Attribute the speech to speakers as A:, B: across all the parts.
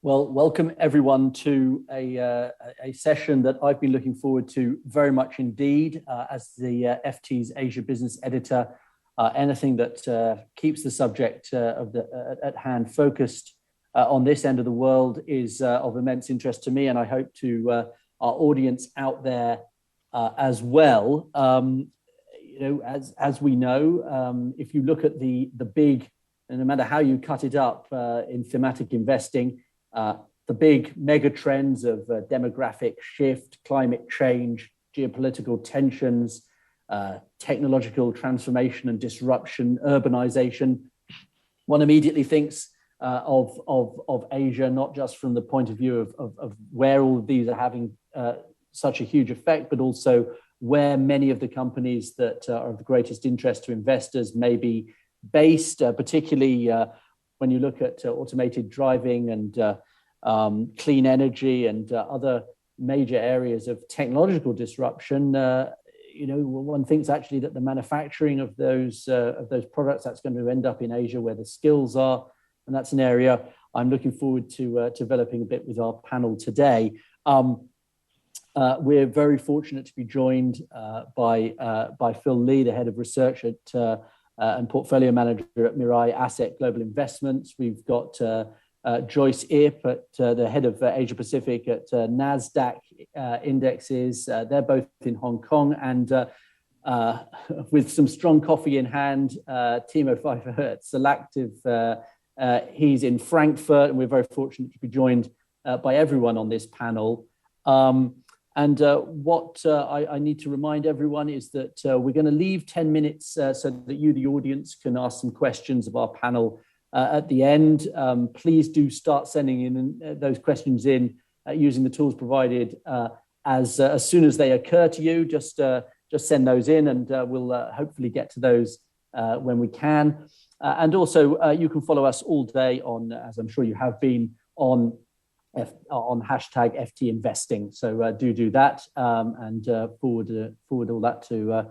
A: Well, welcome everyone to a session that I've been looking forward to very much indeed as the FT's Asia Business Editor. Anything that keeps the subject at hand focused on this end of the world is of immense interest to me, and I hope to our audience out there as well. As we know, if you look at the big, and no matter how you cut it up in thematic investing, the big mega trends of demographic shift, climate change, geopolitical tensions, technological transformation and disruption, urbanization, one immediately thinks of Asia, not just from the point of view of where all of these are having such a huge effect, but also where many of the companies that are of the greatest interest to investors may be based, particularly when you look at automated driving and clean energy and other major areas of technological disruption. One thinks actually that the manufacturing of those products, that's going to end up in Asia where the skills are, and that's an area I'm looking forward to developing a bit with our panel today. We're very fortunate to be joined by Phil Lee, the head of research at and portfolio manager at Mirai Global Investments. We've got Joyce Ip, at the head of Asia Pacific at Nasdaq indexes. They're both in Hong Kong, and with some strong coffee in hand, Timo Pfeiffer at Solactive. He's in Frankfurt, and we're very fortunate to be joined by everyone on this panel. What I need to remind everyone is that we're going to leave 10 minutes so that you, the audience, can ask some questions of our panel at the end. Please do start sending in those questions in using the tools provided as soon as they occur to you. Just send those in, and we'll hopefully get to those when we can. And also, you can follow us all day on, as I'm sure you have been, on hashtag FT Investing. So do that and forward all that to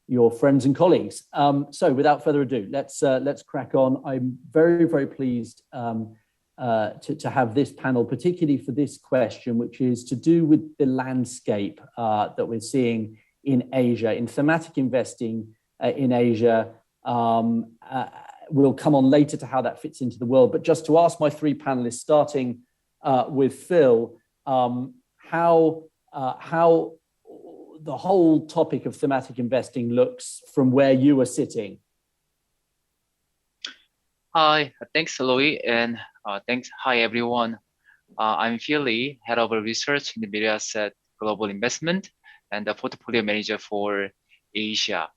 A: your friends and colleagues. So without further ado, let's crack on. I'm very, very pleased to have this panel, particularly for this question, which is to do with the landscape that we're seeing in Asia, in thematic investing in Asia. We'll come on later to how that fits into the world. But just to ask my three panelists, starting with Phil, how the whole topic of thematic investing looks from where you are sitting.
B: Hi, thanks, Louis, and thanks. Hi, everyone. I'm Phil Lee, head of research in the Mi래e셋 Global Investment and the portfolio manager for Asia.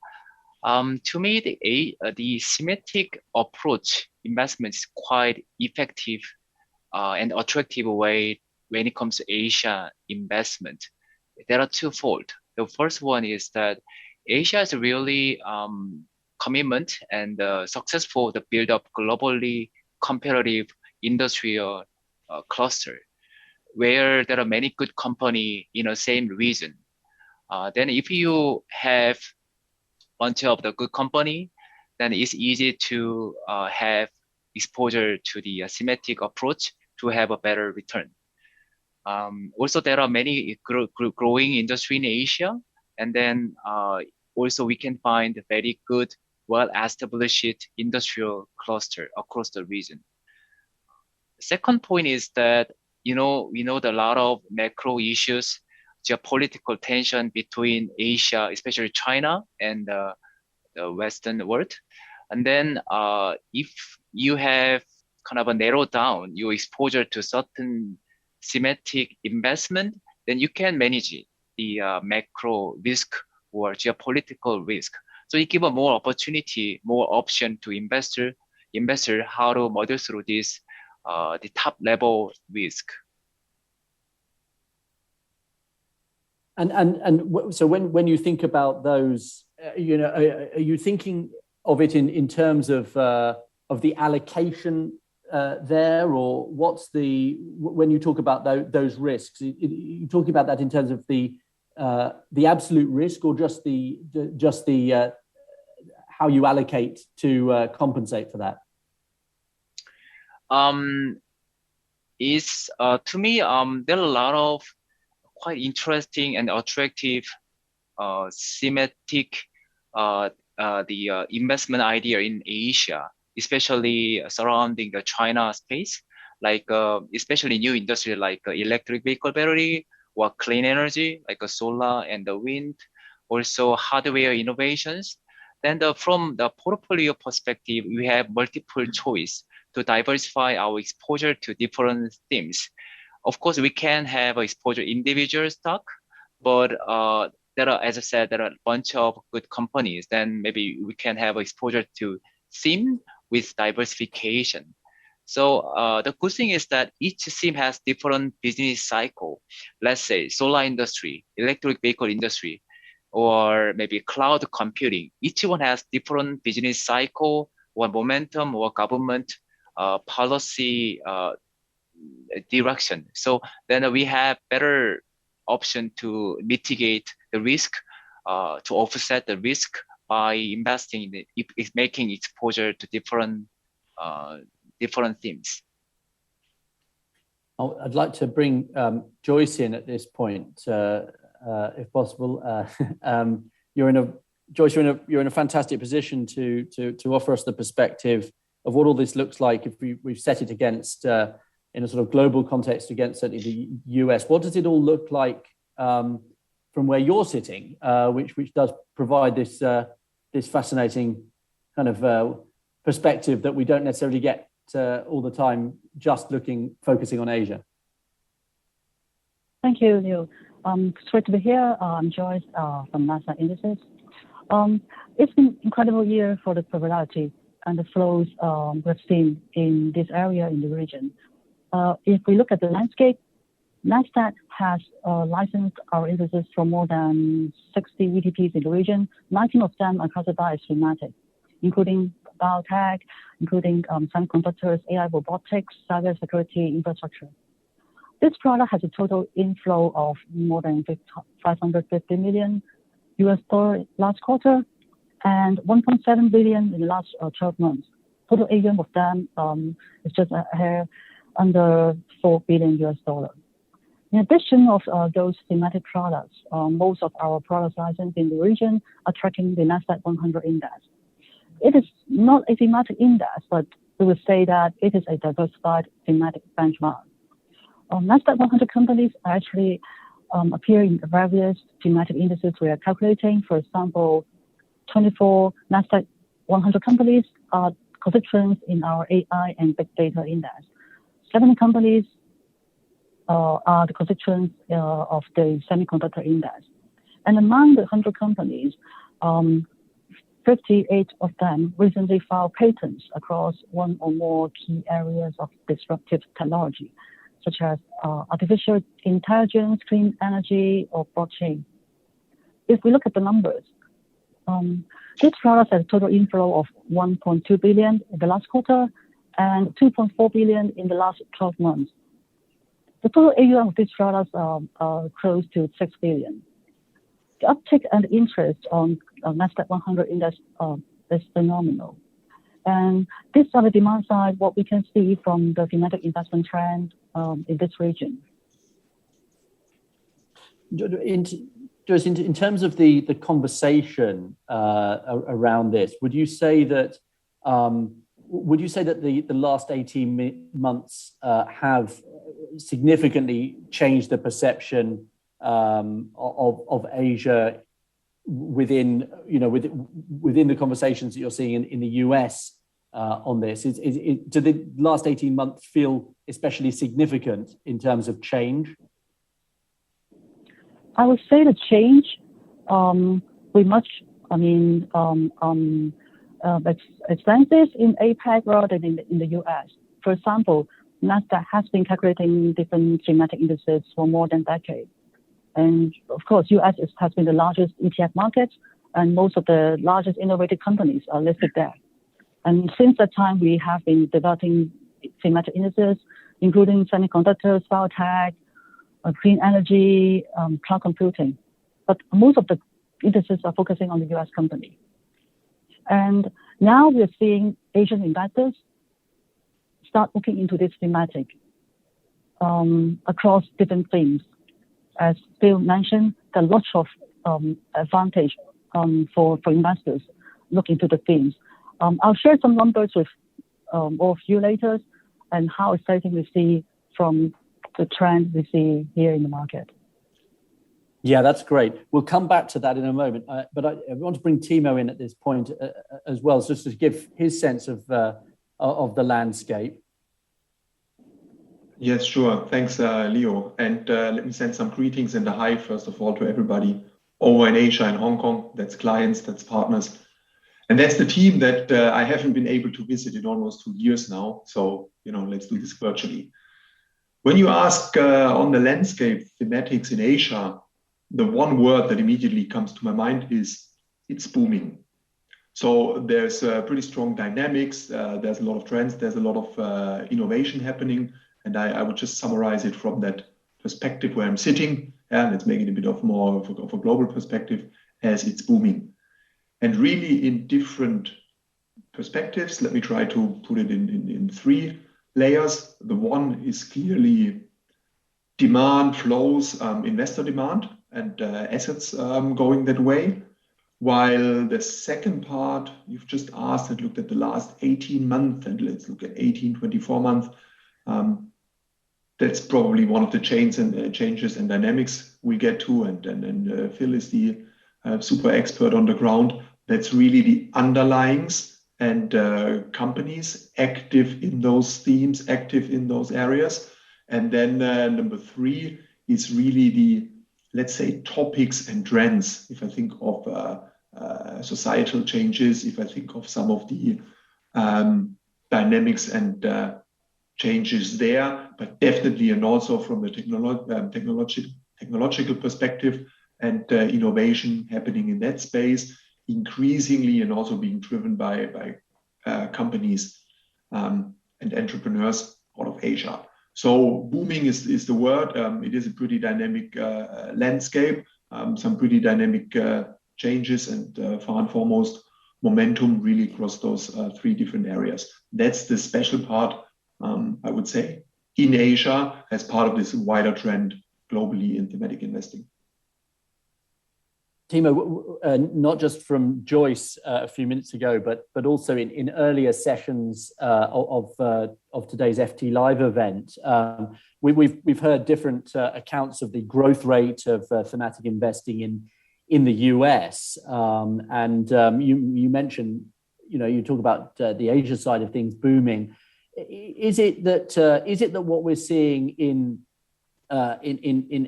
B: To me, the thematic approach investment is quite effective and attractive way when it comes to Asia investment. There are twofold. The first one is that Asia is really commitment and successful to build up globally competitive industrial cluster where there are many good companies in the same region. Then if you have bunch of the good company, then it's easy to have exposure to the thematic approach to have a better return. Also, there are many growing industry in Asia, and then also we can find a very good, well-established industrial cluster across the region. Second point is that we know that a lot of macro issues, geopolitical tension between Asia, especially China, and the Western world. And then if you have kind of a narrow down your exposure to certain thematic investment, then you can manage the macro risk or geopolitical risk. So it gives a more opportunity, more option to investor how to model through this the top level risk.
A: And so when you think about those, are you thinking of it in terms of the allocation there, or when you talk about those risks, you talking about that in terms of the absolute risk, or just the how you allocate to compensate for that?
B: is to me, there are a lot of quite interesting and attractive thematic investment idea in Asia, especially surrounding the China space, like especially new industry like electric vehicle battery or clean energy like solar and the wind, also hardware innovations. Then from the portfolio perspective, we have multiple choice to diversify our exposure to different themes. Of course, we can have exposure individual stock, but there are, as I said, there are a bunch of good companies. Then maybe we can have exposure to theme with diversification. So the good thing is that each theme has different business cycle. Let's say solar industry, electric vehicle industry, or maybe cloud computing. Each one has different business cycle or momentum or government policy direction. So then we have better option to mitigate the risk, to offset the risk by investing in making exposure to different themes.
A: I'd like to bring Joyce in at this point, if possible. Joyce, you're in a fantastic position to offer us the perspective of what all this looks like if we've set it against in a sort of global context against certainly the US. What does it all look like from where you're sitting, which does provide this fascinating kind of perspective that we don't necessarily get all the time, just focusing on Asia?
C: Thank you, Neil. It's great to be here. I'm Joyce from Nasdaq Indices. It's been an incredible year for the popularity and the flows we've seen in this area in the region. If we look at the landscape, Nasdaq has licensed our indices for more than 60 ETPs in the region. 19 of them are classified as thematic, including biotech, including semiconductors, AI, robotics, cybersecurity, infrastructure. This product has a total inflow of more than $550 million last quarter and $1.7 billion in the last 12 months. Total AUM of them is just a hair under $4 billion. In addition of those thematic products, most of our product licenses in the region are tracking the Nasdaq 100 index. It is not a thematic index, but we would say that it is a diversified thematic benchmark. Nasdaq 100 companies actually appear in various thematic indices we are calculating. For example, 24 Nasdaq 100 companies are constituents in our AI and big data index. 7 companies are the constituents of the semiconductor index. And among the 100 companies, 58 of them recently filed patents across one or more key areas of disruptive technology, such as artificial intelligence, clean energy, or blockchain. If we look at the numbers, this product has a total inflow of $1.2 billion in the last quarter and $2.4 billion in the last 12 months. The total AUM of these products are close to $6 billion. The uptick and interest on Nasdaq 100 index is phenomenal. And this on the demand side, what we can see from the thematic investment trend in this region.
A: Joyce, in terms of the conversation around this, would you say that the last 18 months have significantly changed the perception of Asia within the conversations that you're seeing in the US on this? Do the last 18 months feel especially significant in terms of change?
C: I would say the change expenses in APAC rather than in the US. For example, Nasdaq has been calculating different thematic indices for more than a decade. And of course, US has been the largest ETF market, and most of the largest innovative companies are listed there. And since that time, we have been developing thematic indices, including semiconductors, biotech, clean energy, cloud computing. But most of the indices are focusing on the US company. And now we're seeing Asian investors start looking into this thematic. across different themes. As Phil mentioned, there are lots of advantage for investors looking to the themes. I'll share some numbers with all of you later and how exciting we see from the trend we see here in the market.
A: Yeah, that's great. We'll come back to that in a moment. But I want to bring Timo in at this point as well, just to give his sense of the landscape.
D: Yes, sure. Thanks, Leo. And let me send some greetings and a hi, first of all, to everybody over in Asia and Hong Kong. That's clients, that's partners. And that's the team that I haven't been able to visit in almost 2 years now. So, let's do this virtually. When you ask on the landscape thematics in Asia, the one word that immediately comes to my mind is it's booming. So there's pretty strong dynamics. There's a lot of trends. There's a lot of innovation happening. And I would just summarize it from that perspective where I'm sitting. And let's make it a bit of more of a global perspective as it's booming. And really in different perspectives, let me try to put it in 3 layers. The one is clearly demand flows, investor demand and assets going that way. While the second part, you've just asked and looked at the last 18 months, and let's look at 18, 24 months. That's probably one of the changes and dynamics we get to. And Phil is the super expert on the ground. That's really the underlyings and companies active in those themes, active in those areas. And then number 3 is really the, let's say, topics and trends. If I think of societal changes, if I think of some of the dynamics and changes there, but definitely, and also from the technological perspective and innovation happening in that space, increasingly, and also being driven by companies and entrepreneurs out of Asia. So booming is the word. It is a pretty dynamic landscape, some pretty dynamic changes, and far and foremost, momentum really across those 3 different areas. That's the special part, I would say, in Asia as part of this wider trend globally in thematic investing.
A: Timo, not just from Joyce a few minutes ago, but also in earlier sessions of today's FT Live event, we've heard different accounts of the growth rate of thematic investing in the US, and you mentioned, you talk about the Asia side of things booming. Is it that what we're seeing in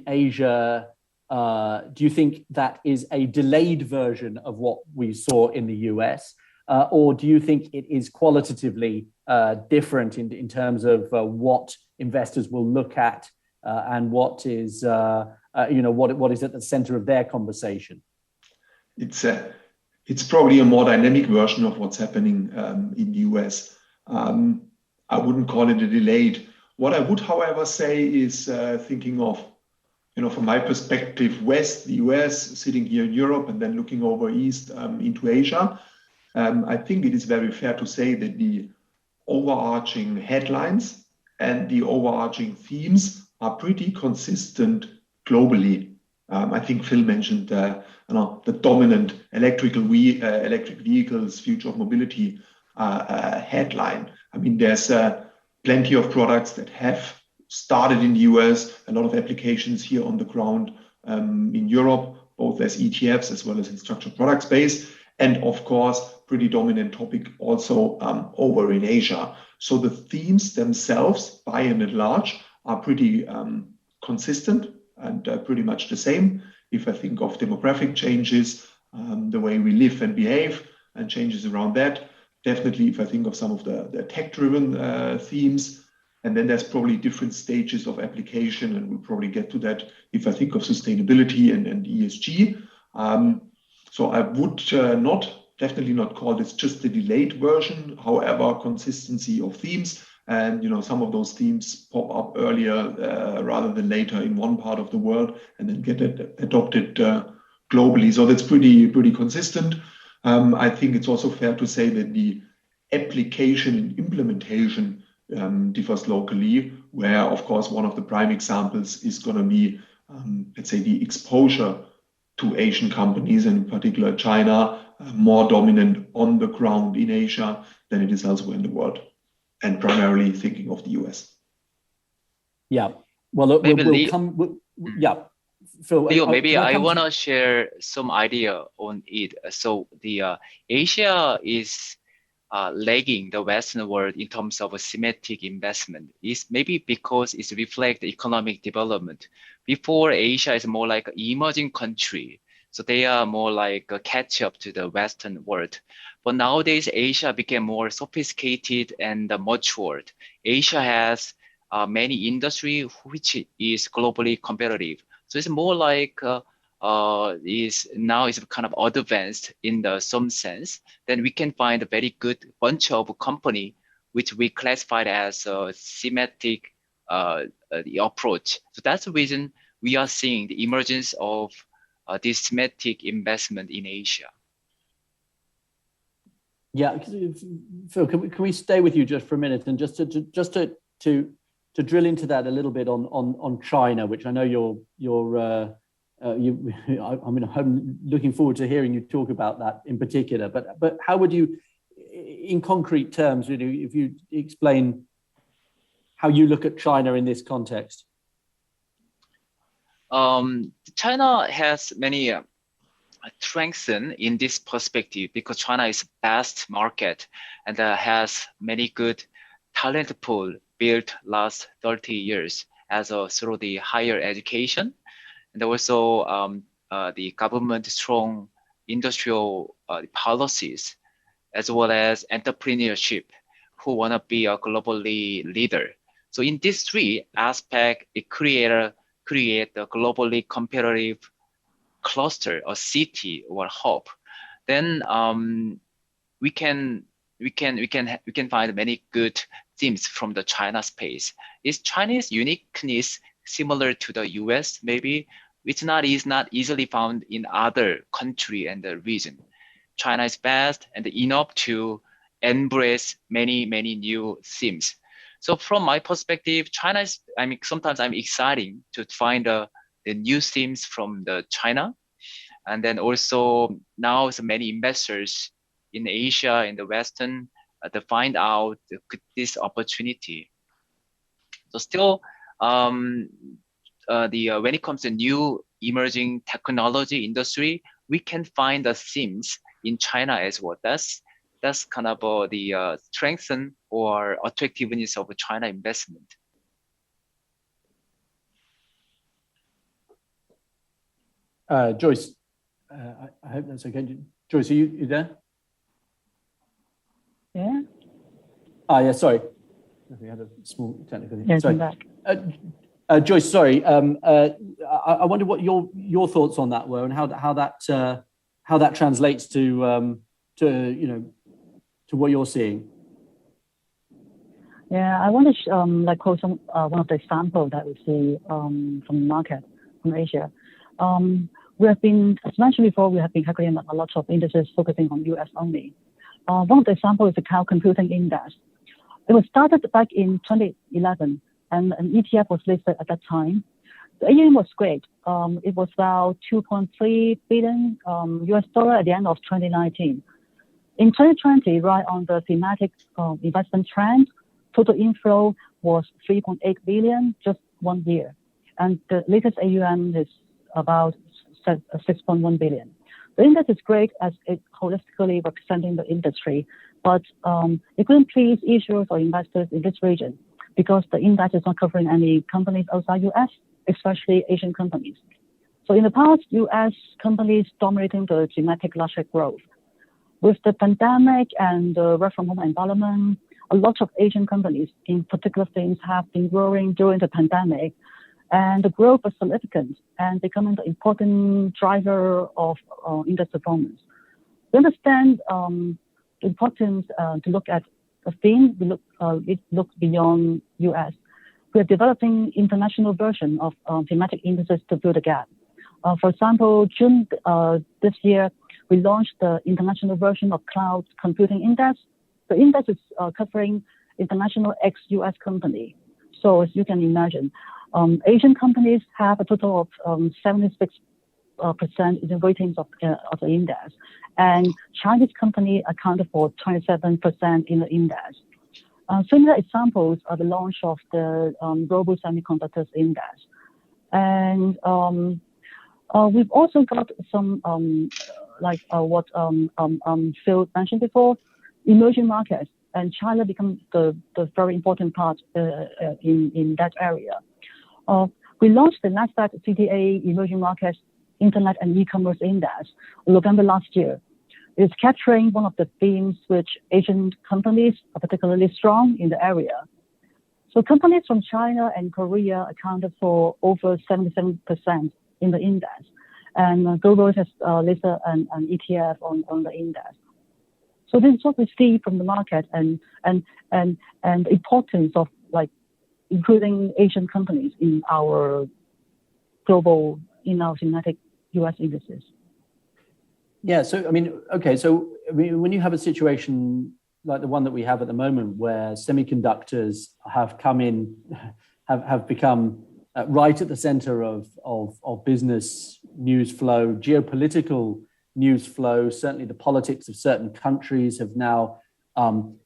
A: Asia? Do you think that is a delayed version of what we saw in the US? Or do you think it is qualitatively different in terms of what investors will look at and what is, what is at the center of their conversation?
D: It's probably a more dynamic version of what's happening in the US. I wouldn't call it a delayed. What I would, however, say is thinking of, from my perspective, West, the US, sitting here in Europe, and then looking over East into Asia, I think it is very fair to say that the overarching headlines and the overarching themes are pretty consistent globally. I think Phil mentioned the dominant electric vehicles, future of mobility headline. I mean, there's plenty of products that have started in the US, a lot of applications here on the ground in Europe, both as ETFs as well as in structured product space. And of course, pretty dominant topic also over in Asia. So the themes themselves, by and large, are pretty consistent and pretty much the same. If I think of demographic changes, the way we live and behave, and changes around that, definitely if I think of some of the tech-driven themes, and then there's probably different stages of application, and we'll probably get to that if I think of sustainability and ESG. So I would definitely not call this just the delayed version, however, consistency of themes. And some of those themes pop up earlier rather than later in one part of the world and then get adopted globally. So that's pretty consistent. I think it's also fair to say that the application and implementation differs locally, where, of course, one of the prime examples is going to be, let's say, the exposure to Asian companies, and in particular China, more dominant on the ground in Asia than it is elsewhere in the world, and primarily thinking of the US.
A: Yeah. Well, we'll come. Yeah. Phil,
B: Leo, maybe I want to share some idea on it. So the Asia is lagging the Western world in terms of a thematic investment. Is maybe because it reflects economic development. Before, Asia is more like an emerging country, so they are more like a catch up to the Western world. But nowadays, Asia became more sophisticated and matured. Asia has many industry which is globally competitive. So it's more like is kind of advanced in some sense. Then we can find a very good bunch of company which we classified as a thematic the approach. So that's the reason we are seeing the emergence of this thematic investment in Asia.
A: Yeah, Phil, can we stay with you just for a minute and just to drill into that a little bit on China, which I know I'm looking forward to hearing you talk about that in particular. But how would you, in concrete terms, if you explain how you look at China in this context?
B: China has many strengths in this perspective because China is a vast market and has many good talent pool built last 30 years through the higher education, and also the government strong industrial policies, as well as entrepreneurship who want to be a globally leader. So in these three aspects, it create a globally competitive cluster or city or hub. Then we can find many good themes from the China space. Is Chinese uniqueness similar to the US? Maybe it's is not easily found in other country and the region. China is vast and enough to embrace many new themes. So from my perspective, China is, sometimes I'm exciting to find the new themes from the China. And then also now so many investors in Asia, in the Western, to find out this opportunity. So still, when it comes to new emerging technology industry, we can find the themes in China as well. That's kind of the strengthen or attractiveness of China investment.
A: Joyce, I hope that's okay. Joyce, are you there?
C: Yeah.
A: Yeah, sorry. We had a small technical thing.
C: Yes,
A: sorry.
C: I'm back.
A: Joyce, sorry. I wonder what your thoughts on that were and how that translates to what you're seeing.
C: Yeah, I want to quote one of the examples that we see from the market from Asia. We have been, as mentioned before, we have been calculating a lot of indices focusing on US only. One of the examples is the cloud computing index. It was started back in 2011, and an ETF was listed at that time. The AUM was great. It was about $2.3 billion US dollar at the end of 2019. In 2020, right on the thematic investment trend, total inflow was 3.8 billion just 1 year. And the latest AUM is about 6.1 billion. The index is great as it holistically representing the industry, but it couldn't please issuers or investors in this region because the index is not covering any companies outside US, especially Asian companies. So in the past, US companies dominating the thematic luxury growth. With the pandemic and the work from home environment, a lot of Asian companies in particular things have been growing during the pandemic, and the growth was significant and becoming the important driver of index performance. We understand the importance to look at the theme. It looks beyond US. We are developing international version of thematic indices to fill the gap. For example, June this year, we launched the international version of Cloud Computing Index. The index is covering international ex-US company. So as you can imagine, Asian companies have a total of 76% in the ratings of the index, and Chinese companies accounted for 27% in the index. Similar examples are the launch of the Global Semiconductors Index. And we've also got some, what Phil mentioned before, emerging markets, and China becomes the very important part in that area. We launched the Nasdaq CTA Emerging Markets Internet and E-commerce Index in November last year. It's capturing one of the themes which Asian companies are particularly strong in the area. So companies from China and Korea accounted for over 77% in the index, and Global has listed an ETF on the index. So this is what we see from the market, and the importance of including Asian companies in our thematic US indices.
A: Yeah, so when you have a situation like the one that we have at the moment, where semiconductors have become right at the center of business news flow, geopolitical news flow, certainly the politics of certain countries have now made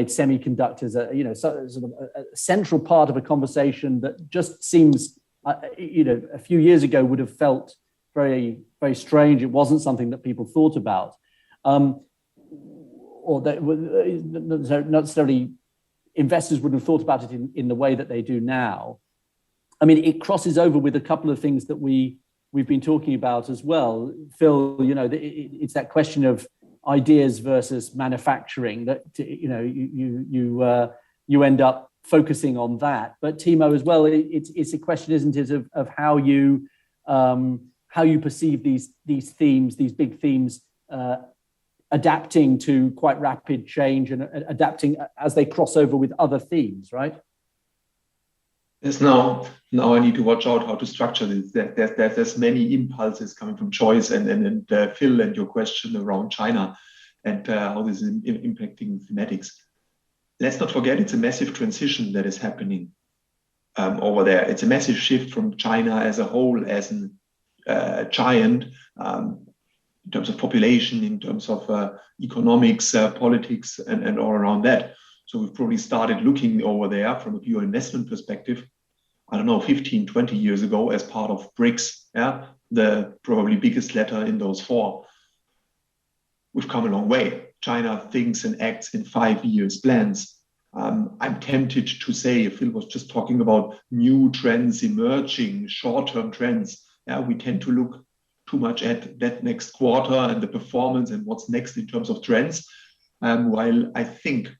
A: semiconductors sort of a central part of a conversation that just seems, a few years ago would have felt very, very strange. It wasn't something that people thought about, or that not necessarily investors wouldn't have thought about it in the way that they do now. I mean, it crosses over with a couple of things that we've been talking about as well, Phil. It's that question of ideas versus manufacturing that you end up focusing on that. But Timo as well, it's a question, isn't it, of how you perceive these themes, these big themes, adapting to quite rapid change and adapting as they cross over with other themes, right?
D: Yes, now I need to watch out how to structure this. There's many impulses coming from Joyce and Phil, and your question around China and how this is impacting thematics. Let's not forget, it's a massive transition that is happening over there. It's a massive shift from China as a whole, as a giant, in terms of population, in terms of economics, politics, and all around that. So we've probably started looking over there from a pure investment perspective, 15, 20 years ago, as part of BRICS, the probably biggest letter in those four. We've come a long way. China thinks and acts in 5 years plans. I'm tempted to say, Phil was just talking about new trends emerging, short-term trends. We tend to look too much at that next quarter and the performance and what's next in terms of trends, while I think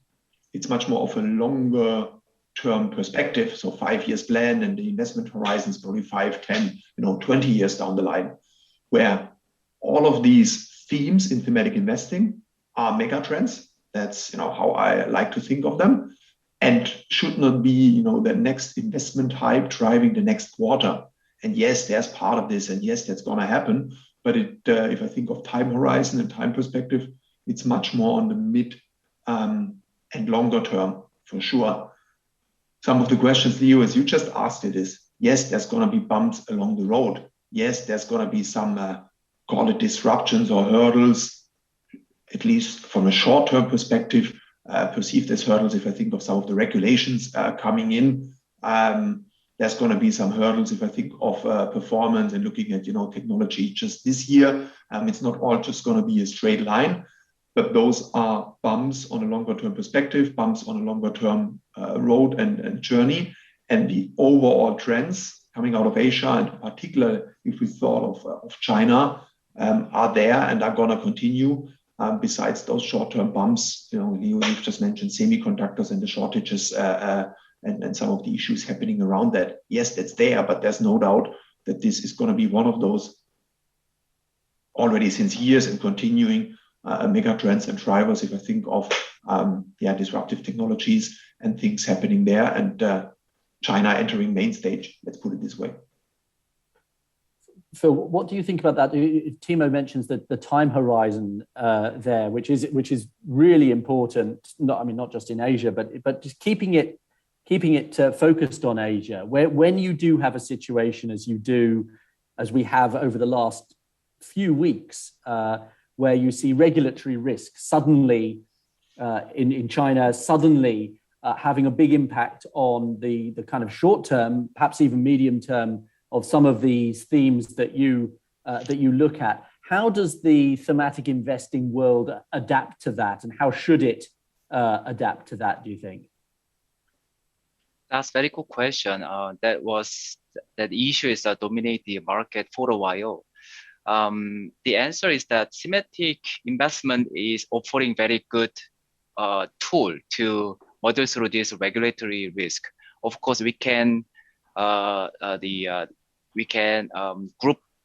D: it's much more of a longer term perspective. So 5 years plan, and the investment horizon is probably 5, 10, 20 years down the line, where all of these themes in thematic investing are mega trends. That's how I like to think of them, and should not be the next investment hype driving the next quarter. And yes, there's part of this, and yes, that's going to happen. But if I think of time horizon and time perspective, it's much more on the mid and longer term, for sure. Some of the questions, Leo, as you just asked it, is, yes, there's going to be bumps along the road. Yes, there's going to be some, call it disruptions or hurdles, at least from a short-term perspective, perceived as hurdles. If I think of some of the regulations coming in, there's going to be some hurdles if I think of performance and looking at technology just this year. It's not all just going to be a straight line, but those are bumps on a longer term perspective, bumps on a longer term road and journey. And the overall trends coming out of Asia, and particularly if we thought of China, are there and are going to continue. Besides those short-term bumps, Leo, you've just mentioned semiconductors and the shortages and some of the issues happening around that. Yes, that's there, but there's no doubt that this is going to be one of those already since years and continuing mega trends and drivers. If I think of disruptive technologies and things happening there, and China entering main stage, let's put it this way.
A: Phil, what do you think about that? Timo mentions that the time horizon there, which is really important. Not just in Asia, but just keeping it focused on Asia. When you do have a situation as we have over the last few weeks, where you see regulatory risk suddenly in China, suddenly having a big impact on the kind of short term, perhaps even medium term, of some of these themes that you look at. How does the thematic investing world adapt to that, and how should it adapt to that, do you think?
B: That's a very good question. That issue is dominating the market for a while. The answer is that thematic investment is offering very good tool to model through this regulatory risk. Of course, we can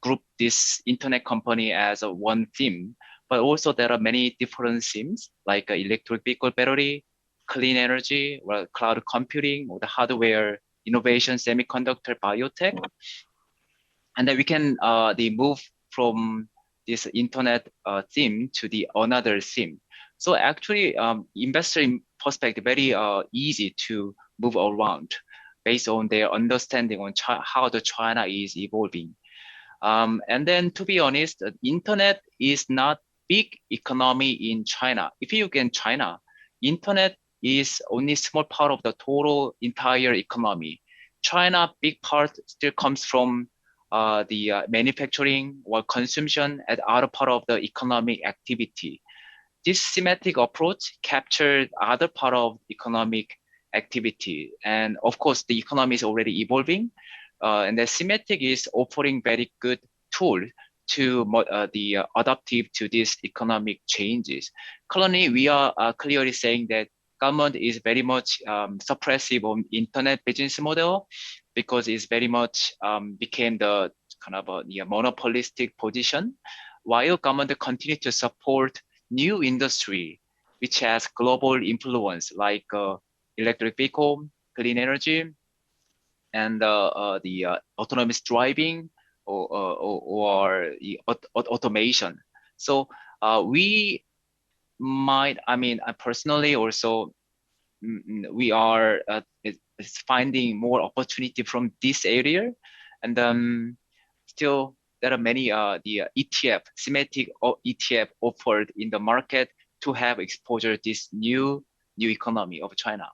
B: group this internet company as one theme, but also there are many different themes like electric vehicle battery, clean energy, or cloud computing, or the hardware innovation, semiconductor, biotech. And then we can move from this internet theme to the another theme. So actually, investor perspective, very easy to move around based on their understanding on how the China is evolving. And then, to be honest, the internet is not big economy in China. If you look in China, internet is only small part of the total entire economy. China, big part still comes from the manufacturing or consumption at other part of the economic activity. This thematic approach captured other part of economic activity. And of course, the economy is already evolving. And the thematic is offering very good tool to adaptive to these economic changes. Currently, we are clearly saying that government is very much suppressive on internet business model because it's very much became the kind of a monopolistic position, while government continue to support new industry which has global influence like electric vehicle, clean energy, and the autonomous driving or the automation. So we might, personally also, we are finding more opportunity from this area, and still there are many the ETF, thematic ETF offered in the market to have exposure to this new economy of China.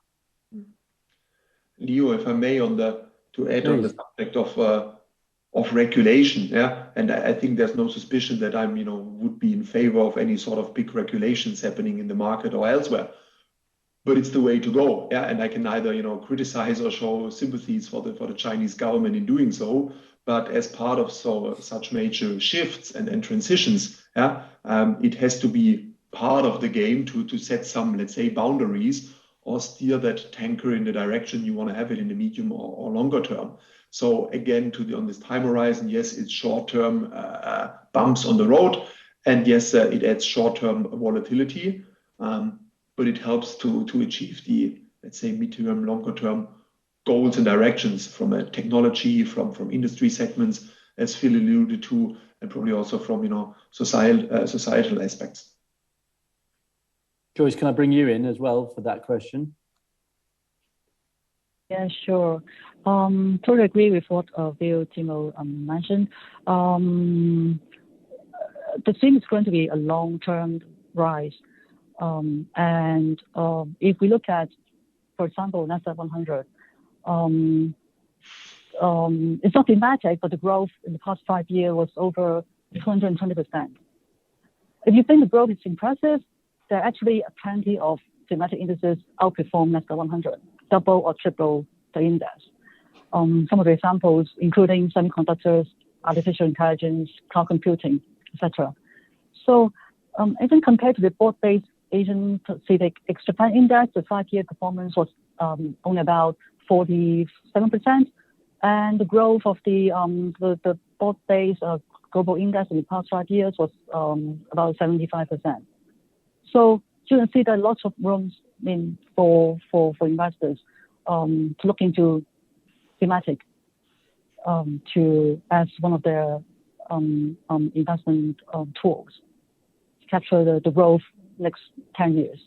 D: Leo, if I may, to add on the subject of regulation, yeah, and I think there's no suspicion that I'm, would be in favor of any sort of big regulations happening in the market or elsewhere. But it's the way to go, yeah. And I can neither, criticize or show sympathies for the Chinese government in doing so. But as part of such major shifts and transitions, yeah, it has to be part of the game to set some, let's say, boundaries or steer that tanker in the direction you want to have it in the medium or longer term. So again, on this time horizon, yes, it's short-term bumps on the road, and yes, it adds short-term volatility, but it helps to achieve the, let's say, mid-term, longer-term goals and directions from a technology, from industry segments, as Phil alluded to, and probably also from societal aspects.
A: Joyce, can I bring you in as well for that question?
C: Yeah, sure. Totally agree with what Phil, Timo mentioned. The theme is going to be a long-term rise. And if we look at, for example, Nasdaq 100, it's not thematic, but the growth in the past 5 years was over 220%. If you think the growth is impressive, there are actually plenty of thematic indices outperform Nasdaq 100, double or triple the index. Some of the examples, including semiconductors, artificial intelligence, cloud computing, etc. So, even compared to the board-based Asian Pacific X-Japan Index, the 5-year performance was only about 47%, and the growth of the board-based global index in the past 5 years was about 75%. So you can see there are lots of rooms for investors to look into thematic as one of their investment tools to capture the growth next 10 years.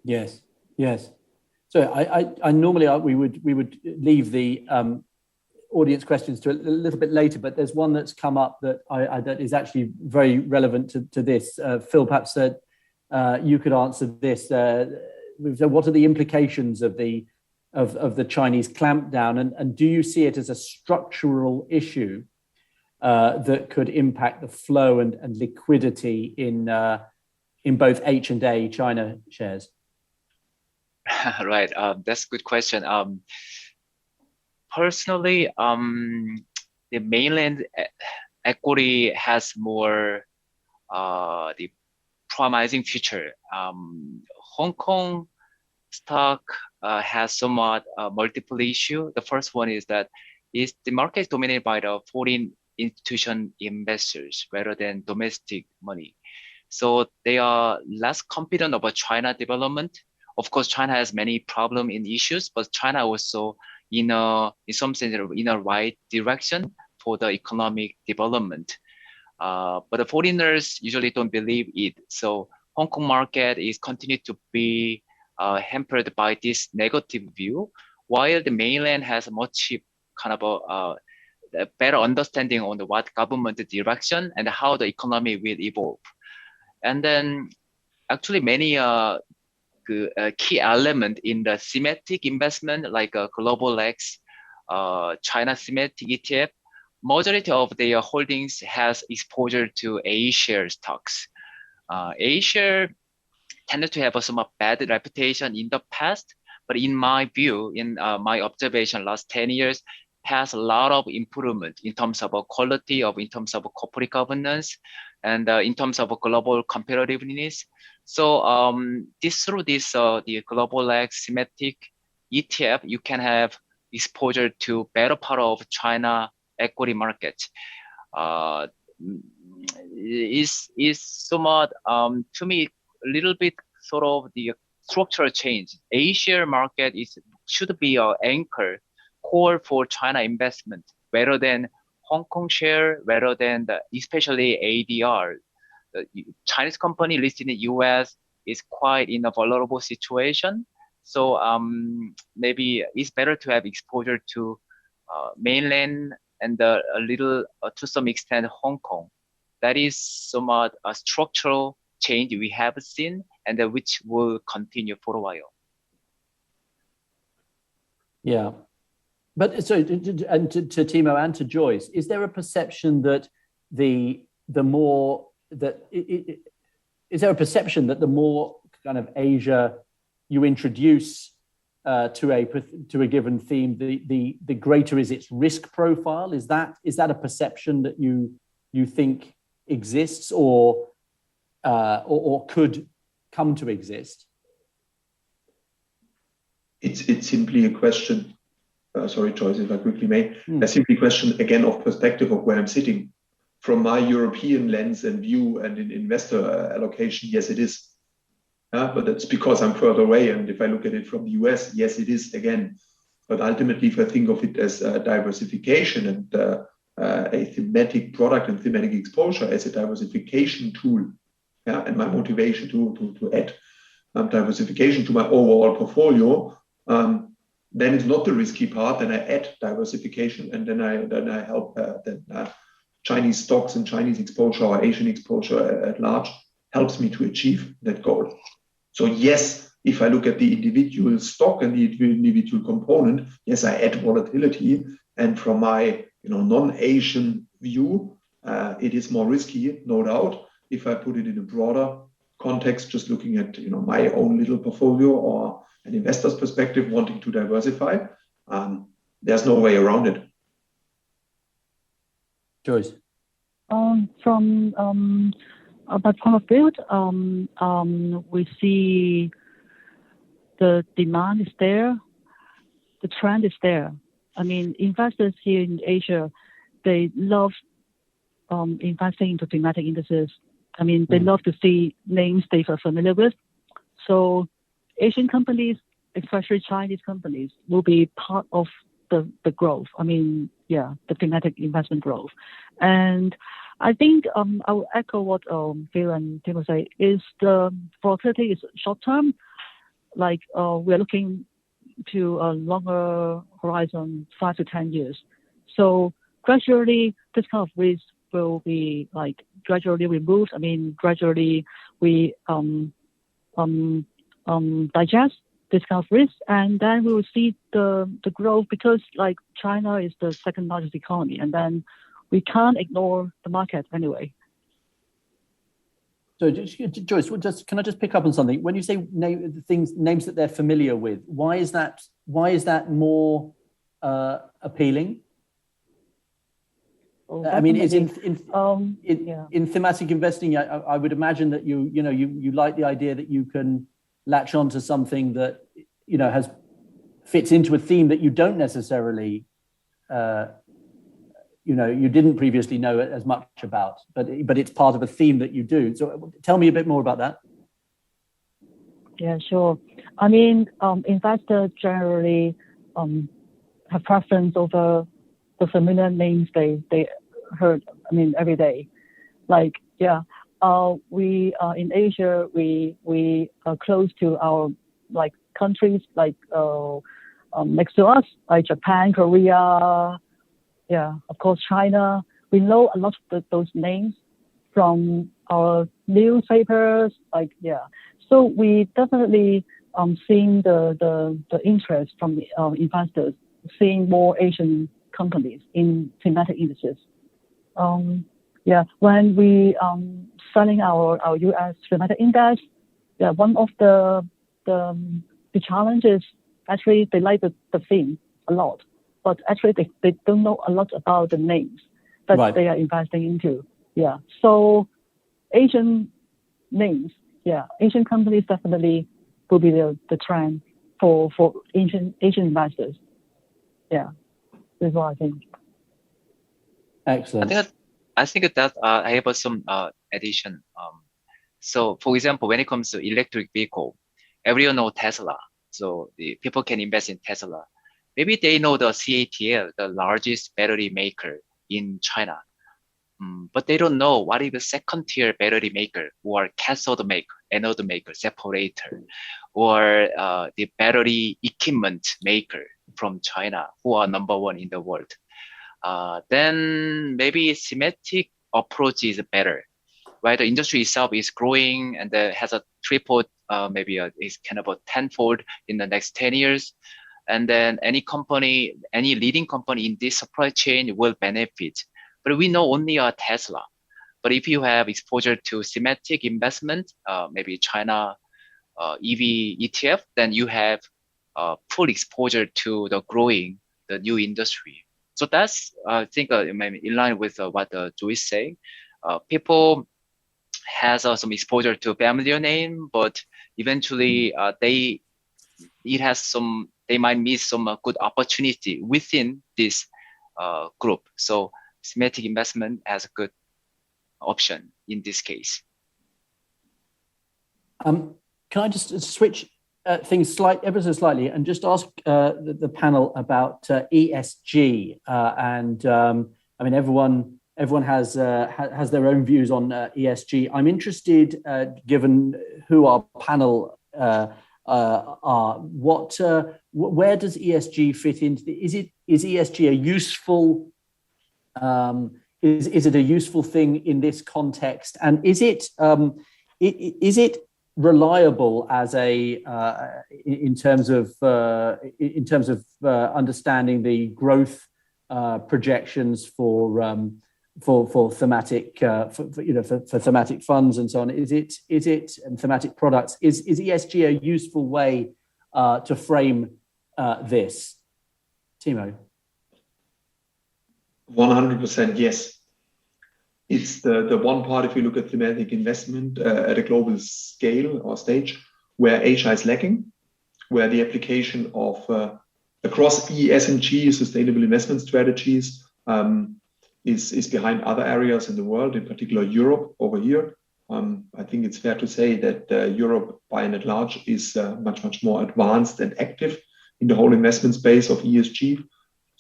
A: Yes, yes. So I normally we would leave the audience questions to a little bit later, but there's one that's come up that that is actually very relevant to this. Phil, perhaps you could answer this. So what are the implications of the Chinese clampdown, and do you see it as a structural issue that could impact the flow and liquidity in both H&A China shares?
B: Right, that's a good question. Personally, the mainland equity has more the promising future. Hong Kong stock has somewhat multiple issues. The first one is that the market is dominated by the foreign institution investors rather than domestic money. So they are less confident about China development. Of course, China has many problems and issues, but China also in some sense in a right direction for the economic development. But the foreigners usually don't believe it. So Hong Kong market is continued to be hampered by this negative view, while the mainland has a much kind of a better understanding on what government direction and how the economy will evolve. And then actually many key element in the thematic investment like Global X, China thematic ETF, majority of their holdings has exposure to A-share stocks. A-share tended to have a somewhat bad reputation in the past, but in my view, in my observation, last 10 years, has a lot of improvement in terms of quality, in terms of corporate governance, and in terms of global competitiveness. So through the Global X thematic ETF, you can have exposure to better part of China equity market. Is somewhat to me a little bit sort of the structural change. A-share market should be an anchor core for China investment rather than Hong Kong share, rather than especially ADR. The Chinese company listed in the US is quite in a vulnerable situation. So maybe it's better to have exposure to mainland and a little, to some extent, Hong Kong. That is somewhat a structural change we have seen and which will continue for a while.
A: Yeah. But so, and to Timo and to Joyce, is there a perception that the more kind of Asia you introduce to a given theme, the greater is its risk profile? Is that a perception that you think exists or could come to exist?
D: It's simply a question. Sorry, Joyce, if I quickly may. A simply question again of perspective of where I'm sitting. From my European lens and view and in investor allocation, yes, it is. But that's because I'm further away. And if I look at it from the US, yes, it is again. But ultimately, if I think of it as diversification and a thematic product and thematic exposure as a diversification tool, and my motivation to add diversification to my overall portfolio, then it's not the risky part. Then I add diversification, and then I help Chinese stocks and Chinese exposure or Asian exposure at large helps me to achieve that goal. So yes, if I look at the individual stock and the individual component, yes, I add volatility. And from my non-Asian view, it is more risky, no doubt. If I put it in a broader context, just looking at my own little portfolio or an investor's perspective, wanting to diversify, there's no way around it.
A: Joyce.
C: From my point of view, we see the demand is there, the trend is there. I mean, investors here in Asia, they love investing into thematic indices. I mean, they love to see names they are familiar with. So Asian companies, especially Chinese companies, will be part of the growth. I mean, yeah, the thematic investment growth. And I think I will echo what Phil and Timo say, is the volatility is short term. Like we're looking to a longer horizon, 5 to 10 years. So gradually, this kind of risk will be like gradually removed. I mean, gradually we digest this kind of risk, and then we will see the growth, because like China is the second largest economy, and then we can't ignore the market anyway.
A: So Joyce, can I just pick up on something? When you say names that they're familiar with, why is that more appealing? I mean, is in thematic investing, I would imagine that you like the idea that you can latch on to something that fits into a theme that you don't necessarily you didn't previously know as much about, but it's part of a theme that you do. So tell me a bit more about that.
C: Yeah, sure. I mean, investors generally have preference over the familiar names they heard, I mean, every day. Like, yeah, we in Asia, we are close to our like countries like next to us, like Japan, Korea, yeah, of course, China. We know a lot of those names from our newspapers, like, yeah. So we definitely seeing the interest from the investors, seeing more Asian companies in thematic indices. Yeah, when we selling our US thematic index, yeah, one of the challenges, actually they like the theme a lot, but actually they don't know a lot about the names that they are investing into. Yeah, so Asian names, yeah, Asian companies definitely will be the trend for Asian investors. Yeah, that's what I think.
A: Excellent.
B: I think that I have some addition. So, for example, when it comes to electric vehicle, everyone knows Tesla. So the people can invest in Tesla. Maybe they know the CATL, the largest battery maker in China. But they don't know what is the second tier battery maker, or cathode maker, anode maker, separator, or the battery equipment maker from China, who are number one in the world. Then maybe thematic approach is better, right? The industry itself is growing and has a triple, maybe is kind of a tenfold in the next 10 years. And then any company, any leading company in this supply chain will benefit. But we know only Tesla. But if you have exposure to thematic investment, maybe China EV ETF, then you have full exposure to the new industry. So that's, I think, in line with what Joyce saying. People has some exposure to familiar name, but eventually they might miss some good opportunity within this group. So thematic investment as a good option in this case. Can
A: I just switch things ever so slightly and just ask the panel about ESG? And I mean, everyone has their own views on ESG. I'm interested, given who our panel are, where does ESG fit into? Is ESG a useful? Is it a useful thing in this context? And is it reliable as in terms of understanding the growth projections for thematic for thematic funds and so on? Is it and thematic products? Is ESG a useful way to frame this? Timo.
D: 100% yes. It's the one part, if you look at thematic investment at a global scale or stage, where Asia is lacking, where the application of across ESG, sustainable investment strategies, is behind other areas in the world, in particular Europe over here. I think it's fair to say that Europe, by and large, is much more advanced and active in the whole investment space of ESG.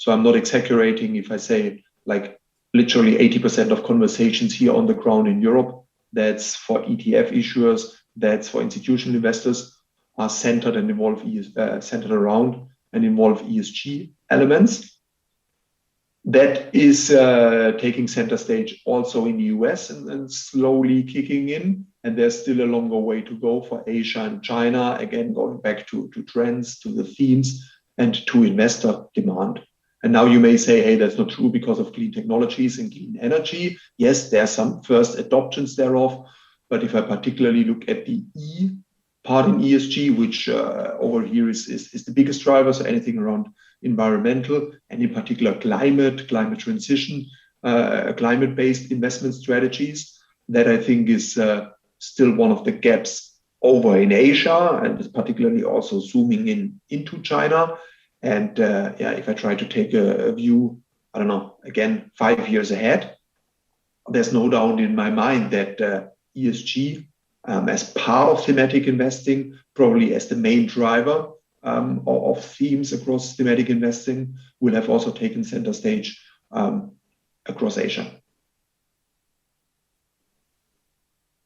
D: So I'm not exaggerating if I say like literally 80% of conversations here on the ground in Europe, that's for ETF issuers, that's for institutional investors, are centered and centered around and involve ESG elements. That is taking center stage also in the US and slowly kicking in. And there's still a longer way to go for Asia and China, again, going back to trends, to the themes, and to investor demand. And now you may say, hey, that's not true because of clean technologies and clean energy. Yes, there are some first adoptions thereof. But if I particularly look at the E part in ESG, which over here is the biggest driver, so anything around environmental and in particular climate transition, climate-based investment strategies, that I think is still one of the gaps over in Asia, and particularly also zooming into China. And if I try to take a view, I don't know, again, 5 years ahead, there's no doubt in my mind that ESG as part of thematic investing, probably as the main driver of themes across thematic investing, will have also taken center stage across Asia.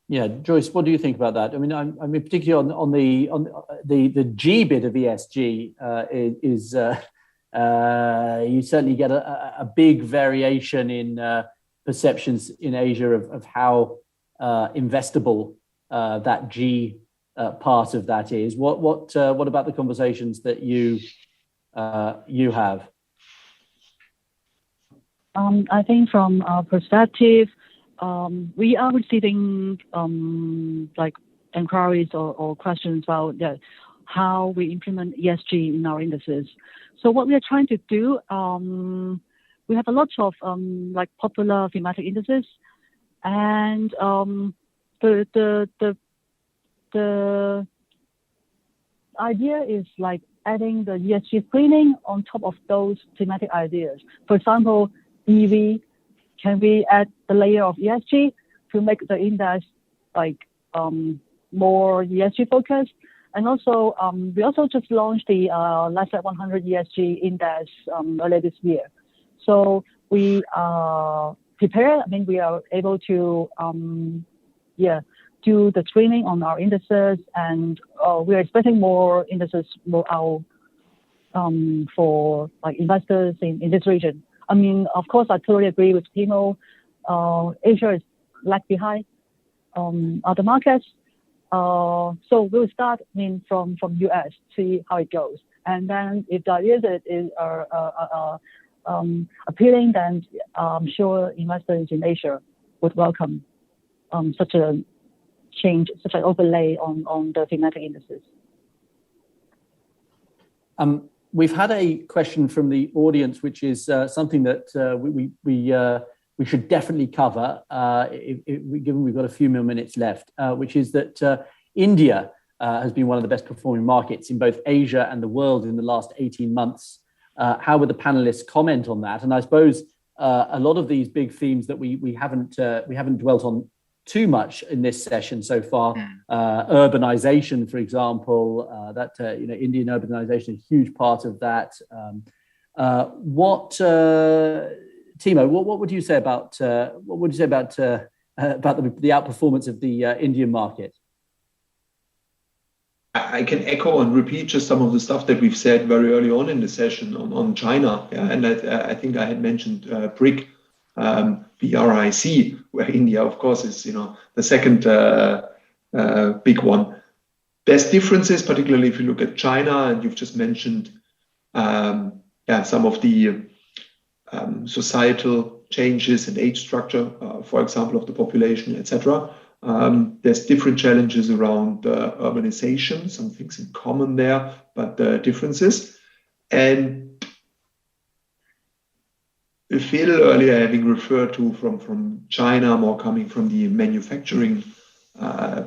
A: Yeah, Joyce, what do you think about that? I mean, particularly on the G bit of ESG you certainly get a big variation in perceptions in Asia of how investable that G part of that is. What about the conversations that you have?
C: I think from our perspective, we are receiving like inquiries or questions about how we implement ESG in our indices. So what we are trying to do, we have a lot of like popular thematic indices, and the idea is like adding the ESG screening on top of those thematic ideas. For example, EV, can we add the layer of ESG to make the index like more ESG focused? And also, we also just launched the Nasdaq 100 ESG index earlier this year. So we are prepared. I mean, we are able to do the screening on our indices, and we are expecting more indices out for like investors in this region. I mean, of course, I totally agree with Timo. Asia is lag behind other markets. So we'll start from US, see how it goes. And then if the idea is appealing, then I'm sure investors in Asia would welcome such a change, such an overlay on the thematic indices.
A: We've had a question from the audience, which is something that we should definitely cover, given we've got a few more minutes left, which is that India has been one of the best performing markets in both Asia and the world in the last 18 months. How would the panelists comment on that? And I suppose a lot of these big themes that we haven't dwelt on too much in this session so far, urbanization, for example, Indian urbanization is a huge part of that. Timo, what would you say about the outperformance of the Indian market?
D: I can echo and repeat just some of the stuff that we've said very early on in the session on China. Yeah? And I think I had mentioned BRIC, BRIC, where India, of course, is the second big one. There's differences, particularly if you look at China, and you've just mentioned some of the societal changes and age structure, for example, of the population, etc. There's different challenges around urbanization, some things in common there, but differences. And Phil earlier having referred to from China, more coming from the manufacturing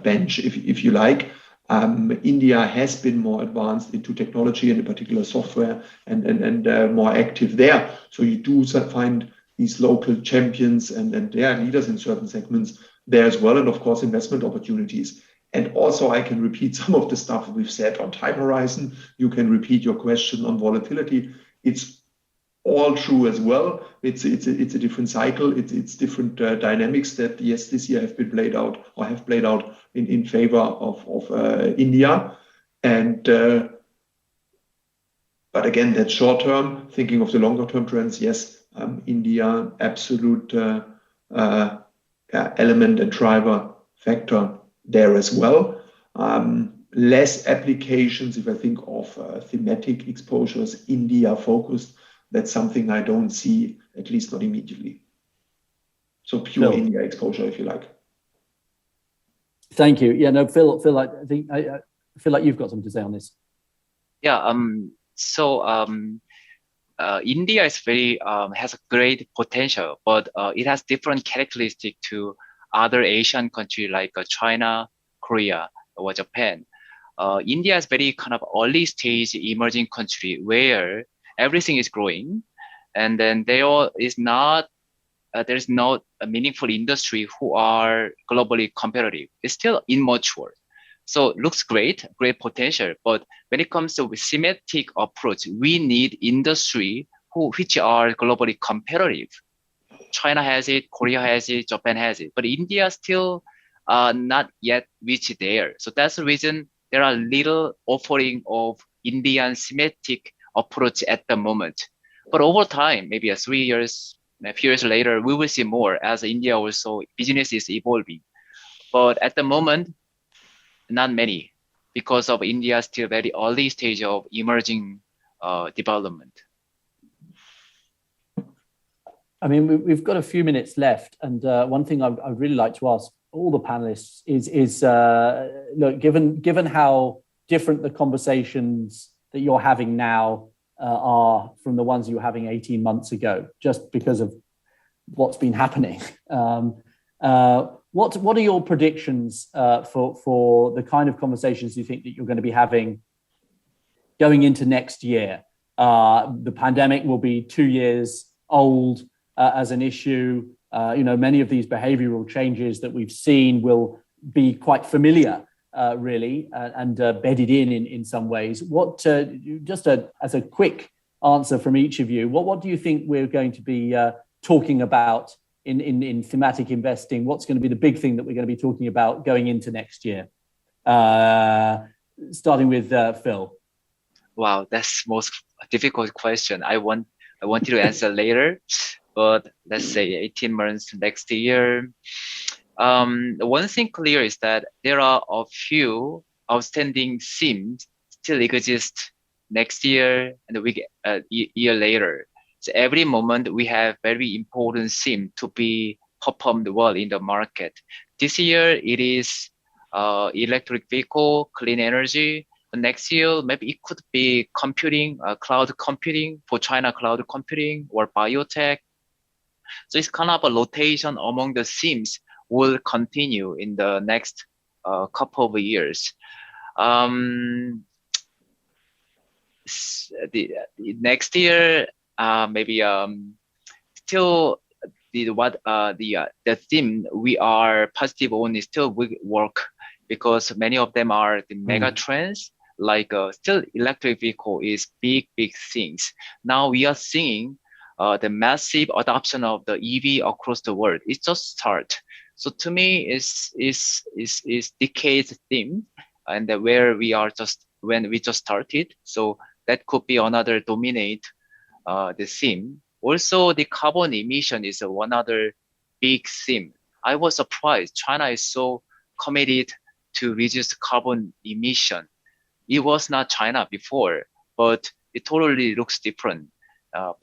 D: bench, if you like. India has been more advanced into technology and in particular software and more active there. So you do find these local champions and leaders in certain segments there as well, and of course investment opportunities. And also I can repeat some of the stuff we've said on time horizon. You can repeat your question on volatility. It's all true as well. It's a different cycle. It's different dynamics that, yes, this year have played out in favor of India. And but again, that's short term. Thinking of the longer term trends, yes, India, absolute element and driver factor there as well. Less applications, if I think of thematic exposures, India focused, that's something I don't see, at least not immediately. So pure India exposure, if you like.
A: Thank you. Yeah, no, Phil, I feel like you've got something to say on this.
B: Yeah. India is very has a great potential, but it has different characteristics to other Asian countries like China, Korea, or Japan. India is very kind of early stage emerging country where everything is growing, and then there is not a meaningful industry who are globally competitive. It's still immature. So it looks great potential, but when it comes to thematic approach, we need industry which are globally competitive. China has it, Korea has it, Japan has it, but India still not yet reached there. So that's the reason there are little offering of Indian thematic approach at the moment. But over time, maybe 3 years, a few years later, we will see more as India also business is evolving. But at the moment, not many, because of India's still very early stage of emerging development.
A: I mean, we've got a few minutes left, and one thing I'd really like to ask all the panelists is look, given how different the conversations that you're having now are from the ones you were having 18 months ago, just because of what's been happening. What are your predictions for the kind of conversations you think that you're going to be having going into next year? The pandemic will be 2 years old as an issue. Many of these behavioral changes that we've seen will be quite familiar, really, and bedded in some ways. As a quick answer from each of you, what do you think we're going to be talking about in thematic investing? What's going to be the big thing that we're going to be talking about going into next year? Starting with Phil.
B: Wow, that's the most difficult question. I want you to answer later, but let's say 18 months next year. One thing clear is that there are a few outstanding themes still exist next year and a year later. So every moment we have very important theme to be performed well in the market. This year it is electric vehicle, clean energy. Next year maybe it could be computing, cloud computing for China, cloud computing or biotech. So it's kind of a rotation among the themes will continue in the next couple of years. Next year, maybe still the theme we are positive on is still work, because many of them are the mega trends, like still electric vehicle is big things. Now we are seeing the massive adoption of the EV across the world. It's just start. So to me, is decades theme, and where we are when we just started. So that could be another dominate the theme. Also, the carbon emission is one other big theme. I was surprised China is so committed to reduce carbon emission. It was not China before, but it totally looks different.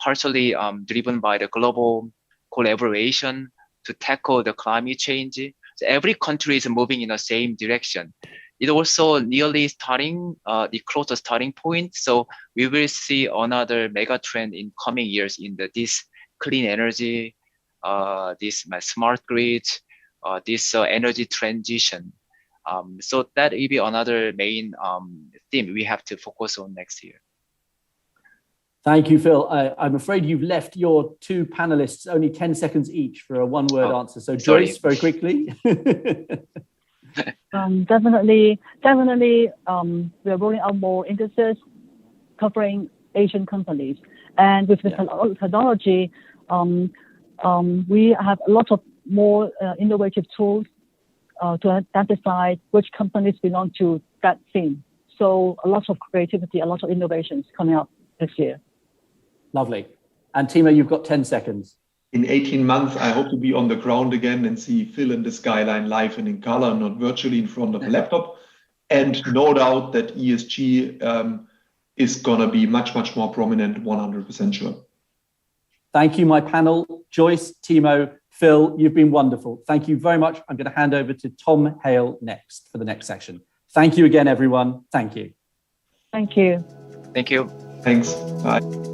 B: Partially driven by the global collaboration to tackle the climate change. So every country is moving in the same direction. It also nearly starting the closer starting point. So we will see another mega trend in coming years in this clean energy, this smart grid, this energy transition. So that will be another main theme we have to focus on next year.
A: Thank you, Phil. I'm afraid you've left your two panelists only 10 seconds each for a one-word answer. So Joyce, very quickly.
C: Definitely, we are rolling out more indices covering Asian companies. And with the technology, we have a lot of more innovative tools to identify which companies belong to that theme. So a lot of creativity, a lot of innovations coming up this year.
A: Lovely. And Timo, you've got 10 seconds.
D: In 18 months, I hope to be on the ground again and see Phil and the skyline live and in color, not virtually in front of a laptop. And no doubt that ESG is going to be much, much more prominent, 100% sure.
A: Thank you, my panel. Joyce, Timo, Phil, you've been wonderful. Thank you very much. I'm going to hand over to Tom Hale next for the next section. Thank you again, everyone. Thank you.
C: Thank you.
B: Thank you.
D: Thanks. Bye.